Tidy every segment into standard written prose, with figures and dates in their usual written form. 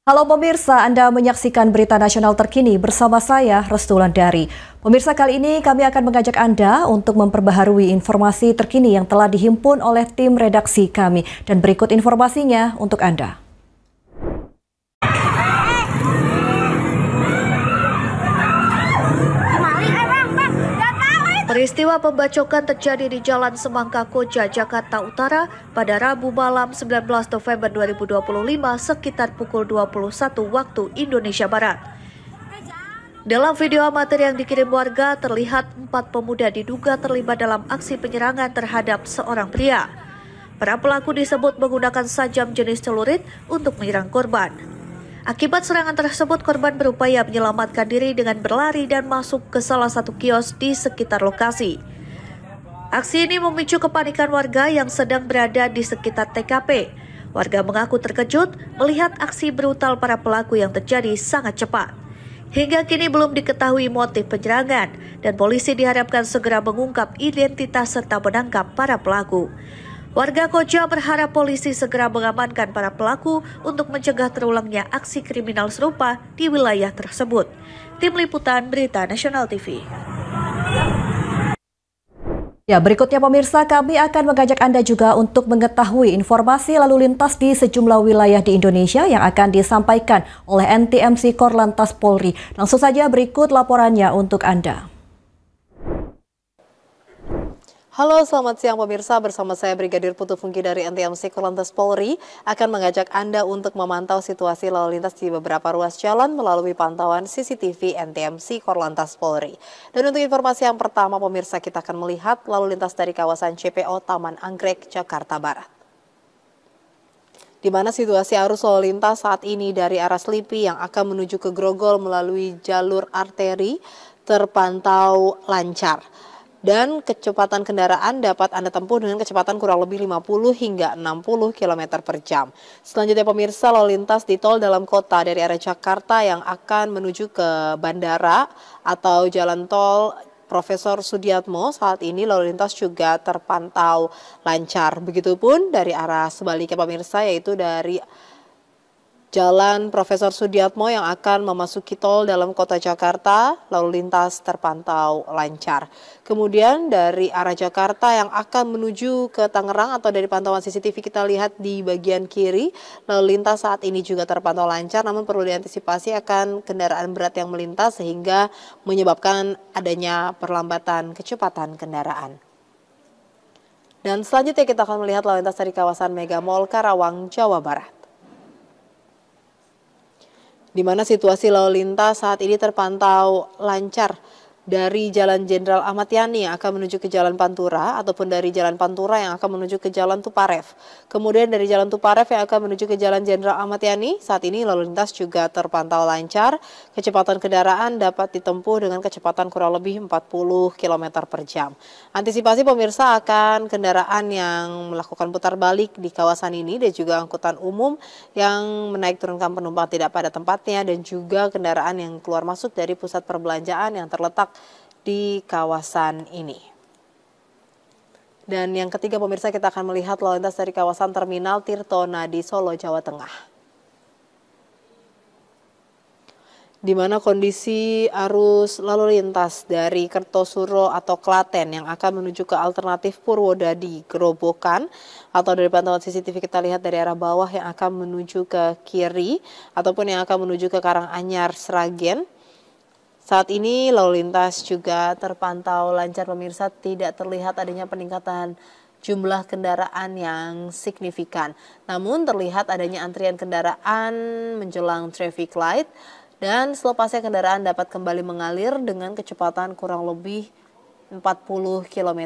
Halo pemirsa, Anda menyaksikan berita nasional terkini bersama saya, Restu Wulandari. Pemirsa, kali ini kami akan mengajak Anda untuk memperbaharui informasi terkini yang telah dihimpun oleh tim redaksi kami. Dan berikut informasinya untuk Anda. Peristiwa pembacokan terjadi di Jalan Semangka Koja, Jakarta Utara pada Rabu malam 19 November 2025 sekitar pukul 21 waktu Indonesia Barat. Dalam video amatir yang dikirim warga, terlihat 4 pemuda diduga terlibat dalam aksi penyerangan terhadap seorang pria. Para pelaku disebut menggunakan sajam jenis celurit untuk menyerang korban. Akibat serangan tersebut, korban berupaya menyelamatkan diri dengan berlari dan masuk ke salah satu kios di sekitar lokasi. Aksi ini memicu kepanikan warga yang sedang berada di sekitar TKP. Warga mengaku terkejut melihat aksi brutal para pelaku yang terjadi sangat cepat. Hingga kini belum diketahui motif penyerangan dan polisi diharapkan segera mengungkap identitas serta menangkap para pelaku. Warga Koja berharap polisi segera mengamankan para pelaku untuk mencegah terulangnya aksi kriminal serupa di wilayah tersebut. Tim Liputan Berita Nasional TV. Ya, berikutnya pemirsa, kami akan mengajak Anda juga untuk mengetahui informasi lalu lintas di sejumlah wilayah di Indonesia yang akan disampaikan oleh NTMC Korlantas Polri. Langsung saja berikut laporannya untuk Anda. Halo, selamat siang pemirsa. Bersama saya Brigadir Putu Fungki dari NTMC Korlantas Polri akan mengajak Anda untuk memantau situasi lalu lintas di beberapa ruas jalan melalui pantauan CCTV NTMC Korlantas Polri. Dan untuk informasi yang pertama pemirsa, kita akan melihat lalu lintas dari kawasan CPO Taman Anggrek, Jakarta Barat. Di mana situasi arus lalu lintas saat ini dari arah Selipi yang akan menuju ke Grogol melalui jalur arteri terpantau lancar. Dan kecepatan kendaraan dapat Anda tempuh dengan kecepatan kurang lebih 50 hingga 60 km per jam. Selanjutnya pemirsa, lalu lintas di tol dalam kota dari arah Jakarta yang akan menuju ke bandara atau jalan tol Profesor Sudiatmo saat ini lalu lintas juga terpantau lancar. Begitupun dari arah sebaliknya pemirsa, yaitu dari Jalan Profesor Sudiatmo yang akan memasuki tol dalam kota Jakarta, lalu lintas terpantau lancar. Kemudian dari arah Jakarta yang akan menuju ke Tangerang atau dari pantauan CCTV kita lihat di bagian kiri, lalu lintas saat ini juga terpantau lancar, namun perlu diantisipasi akan kendaraan berat yang melintas sehingga menyebabkan adanya perlambatan kecepatan kendaraan. Dan selanjutnya kita akan melihat lalu lintas dari kawasan Mega Mall Karawang, Jawa Barat. Di mana situasi lalu lintas saat ini terpantau lancar dari Jalan Jenderal Ahmad Yani yang akan menuju ke Jalan Pantura ataupun dari Jalan Pantura yang akan menuju ke Jalan Tuparev. Kemudian dari Jalan Tuparev yang akan menuju ke Jalan Jenderal Ahmad Yani, saat ini lalu lintas juga terpantau lancar. Kecepatan kendaraan dapat ditempuh dengan kecepatan kurang lebih 40 km per jam. Antisipasi pemirsa akan kendaraan yang melakukan putar balik di kawasan ini dan juga angkutan umum yang menaik turunkan penumpang tidak pada tempatnya dan juga kendaraan yang keluar masuk dari pusat perbelanjaan yang terletak di kawasan ini. Dan yang ketiga pemirsa, kita akan melihat lalu lintas dari kawasan Terminal Tirtona di Solo, Jawa Tengah. Di mana kondisi arus lalu lintas dari Kertosuro atau Klaten yang akan menuju ke alternatif Purwodadi, Gerobokan, atau dari pantauan CCTV kita lihat dari arah bawah yang akan menuju ke kiri, ataupun yang akan menuju ke Karanganyar, Sragen. Saat ini lalu lintas juga terpantau lancar pemirsa, tidak terlihat adanya peningkatan jumlah kendaraan yang signifikan. Namun terlihat adanya antrian kendaraan menjelang traffic light dan selepasnya kendaraan dapat kembali mengalir dengan kecepatan kurang lebih 40 km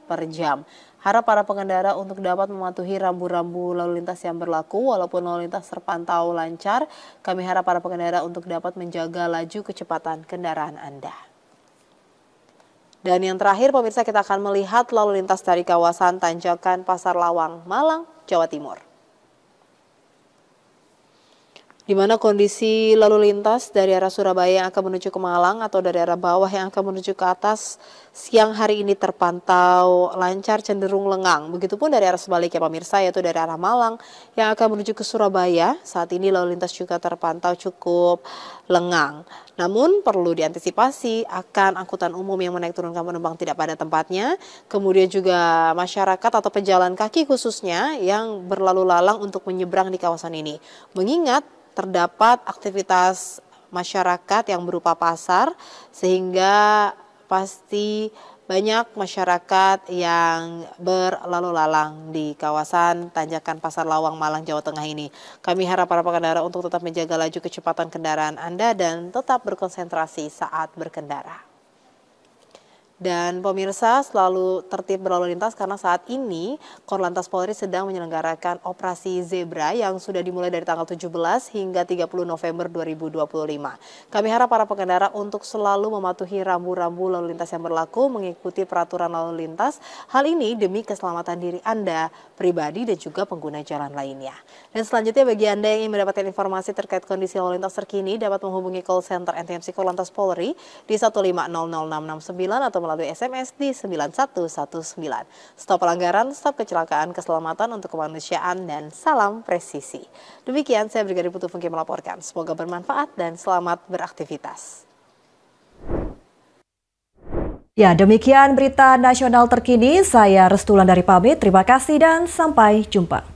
per jam. Harap para pengendara untuk dapat mematuhi rambu-rambu lalu lintas yang berlaku. Walaupun lalu lintas terpantau lancar, kami harap para pengendara untuk dapat menjaga laju kecepatan kendaraan Anda. Dan yang terakhir pemirsa, kita akan melihat lalu lintas dari kawasan Tanjakan Pasar Lawang, Malang, Jawa Timur. di mana kondisi lalu lintas dari arah Surabaya yang akan menuju ke Malang atau dari arah bawah yang akan menuju ke atas siang hari ini terpantau lancar cenderung lengang. Begitupun dari arah sebaliknya pemirsa, yaitu dari arah Malang yang akan menuju ke Surabaya. Saat ini lalu lintas juga terpantau cukup lengang. Namun perlu diantisipasi akan angkutan umum yang menaik turunkan penumpang tidak pada tempatnya. Kemudian juga masyarakat atau pejalan kaki khususnya yang berlalu lalang untuk menyeberang di kawasan ini. Mengingat terdapat aktivitas masyarakat yang berupa pasar, sehingga pasti banyak masyarakat yang berlalu lalang di kawasan Tanjakan Pasar Lawang, Malang, Jawa Tengah ini. Kami harap para pengendara untuk tetap menjaga laju kecepatan kendaraan Anda dan tetap berkonsentrasi saat berkendara. Dan pemirsa selalu tertib berlalu lintas karena saat ini Korlantas Polri sedang menyelenggarakan operasi Zebra yang sudah dimulai dari tanggal 17 hingga 30 November 2025. Kami harap para pengendara untuk selalu mematuhi rambu-rambu lalu lintas yang berlaku, mengikuti peraturan lalu lintas. Hal ini demi keselamatan diri Anda pribadi dan juga pengguna jalan lainnya. Dan selanjutnya bagi Anda yang ingin mendapatkan informasi terkait kondisi lalu lintas terkini dapat menghubungi call center NTMC Korlantas Polri di 1500669 atau melalui SMS di 9119. Stop pelanggaran, stop kecelakaan, keselamatan untuk kemanusiaan, dan salam presisi. Demikian saya Brigadir Putu Fungki melaporkan. Semoga bermanfaat dan selamat beraktivitas. Ya, demikian berita nasional terkini. Saya Restulan dari pamit. Terima kasih dan sampai jumpa.